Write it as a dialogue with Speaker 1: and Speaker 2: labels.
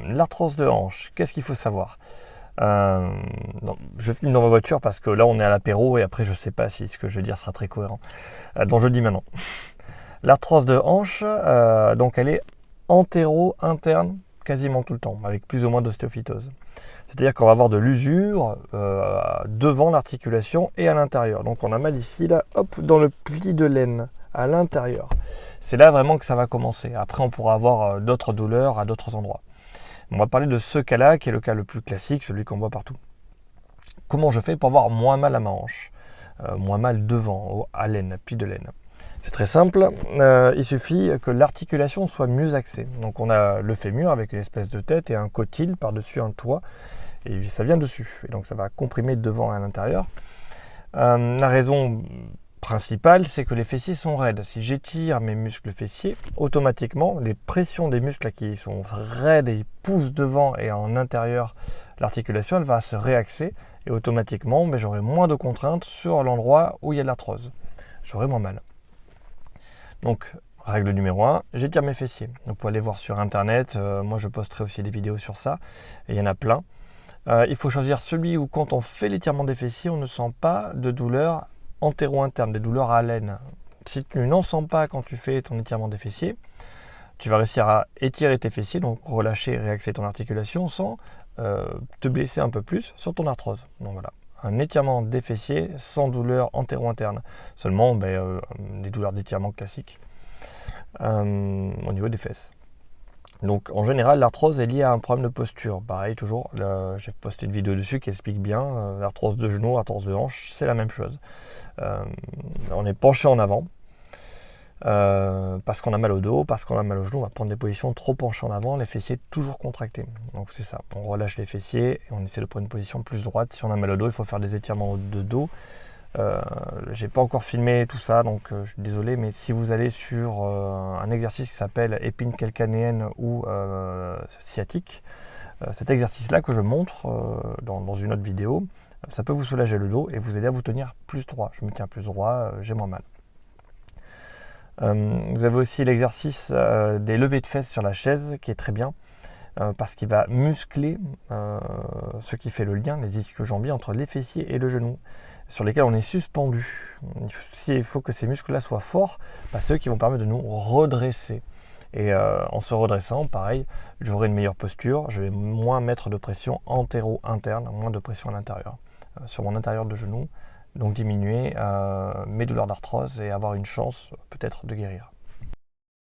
Speaker 1: L'arthrose de hanche, qu'est-ce qu'il faut savoir? Non, je filme dans ma voiture parce que là on est à l'apéro et après je sais pas si ce que je vais dire sera très cohérent. Donc je le dis maintenant. L'arthrose de hanche, donc elle est antéro-interne quasiment tout le temps, avec plus ou moins d'ostéophytose. C'est-à-dire qu'on va avoir de l'usure devant l'articulation et à l'intérieur. Donc on a mal ici, là, hop, dans le pli de l'aine, à l'intérieur. C'est là vraiment que ça va commencer. Après on pourra avoir d'autres douleurs à d'autres endroits. On va parler de ce cas-là, qui est le cas le plus classique, celui qu'on voit partout. Comment je fais pour avoir moins mal à ma hanche, moins mal devant, à l'aine, pli de l'aine? C'est très simple, il suffit que l'articulation soit mieux axée. Donc on a le fémur avec une espèce de tête et un cotyle par-dessus un toit, et ça vient dessus. Et donc ça va comprimer devant et à l'intérieur. La raison principale, c'est que les fessiers sont raides. Si j'étire mes muscles fessiers, automatiquement, les pressions des muscles qui sont raides et ils poussent devant et en intérieur, l'articulation, elle va se réaxer et automatiquement, j'aurai moins de contraintes sur l'endroit où il y a de l'arthrose. J'aurai moins mal. Donc, règle numéro 1, j'étire mes fessiers. Donc, vous pouvez aller voir sur internet, moi je posterai aussi des vidéos sur ça, et il y en a plein. Il faut choisir celui où quand on fait l'étirement des fessiers, on ne sent pas de douleur antéro-interne, des douleurs à l'aine. Si tu n'en sens pas quand tu fais ton étirement des fessiers, tu vas réussir à étirer tes fessiers, donc relâcher et réaxer ton articulation sans te blesser un peu plus sur ton arthrose. Donc voilà, un étirement des fessiers sans douleur antéro-interne, seulement des douleurs d'étirement classiques au niveau des fesses. Donc en général, l'arthrose est liée à un problème de posture. Pareil, toujours, j'ai posté une vidéo dessus qui explique bien, l'arthrose de genou, l'arthrose de hanche, c'est la même chose. On est penché en avant, parce qu'on a mal au dos, parce qu'on a mal au genou, on va prendre des positions trop penchées en avant, les fessiers toujours contractés. Donc c'est ça, on relâche les fessiers et on essaie de prendre une position plus droite. Si on a mal au dos, il faut faire des étirements de dos. J'ai pas encore filmé tout ça, donc je suis désolé, mais si vous allez sur un exercice qui s'appelle épine calcanéenne ou sciatique, cet exercice-là que je montre dans une autre vidéo, ça peut vous soulager le dos et vous aider à vous tenir plus droit. Je me tiens plus droit, j'ai moins mal. Vous avez aussi l'exercice des levées de fesses sur la chaise qui est très bien parce qu'il va muscler ce qui fait le lien, les ischio-jambiers entre les fessiers et le genou sur lesquels on est suspendu. Il faut que ces muscles-là soient forts, ceux qui vont permettre de nous redresser. Et en se redressant, pareil, j'aurai une meilleure posture, je vais moins mettre de pression antéro-interne, moins de pression à l'intérieur, sur mon intérieur de genou, donc diminuer mes douleurs d'arthrose et avoir une chance peut-être de guérir.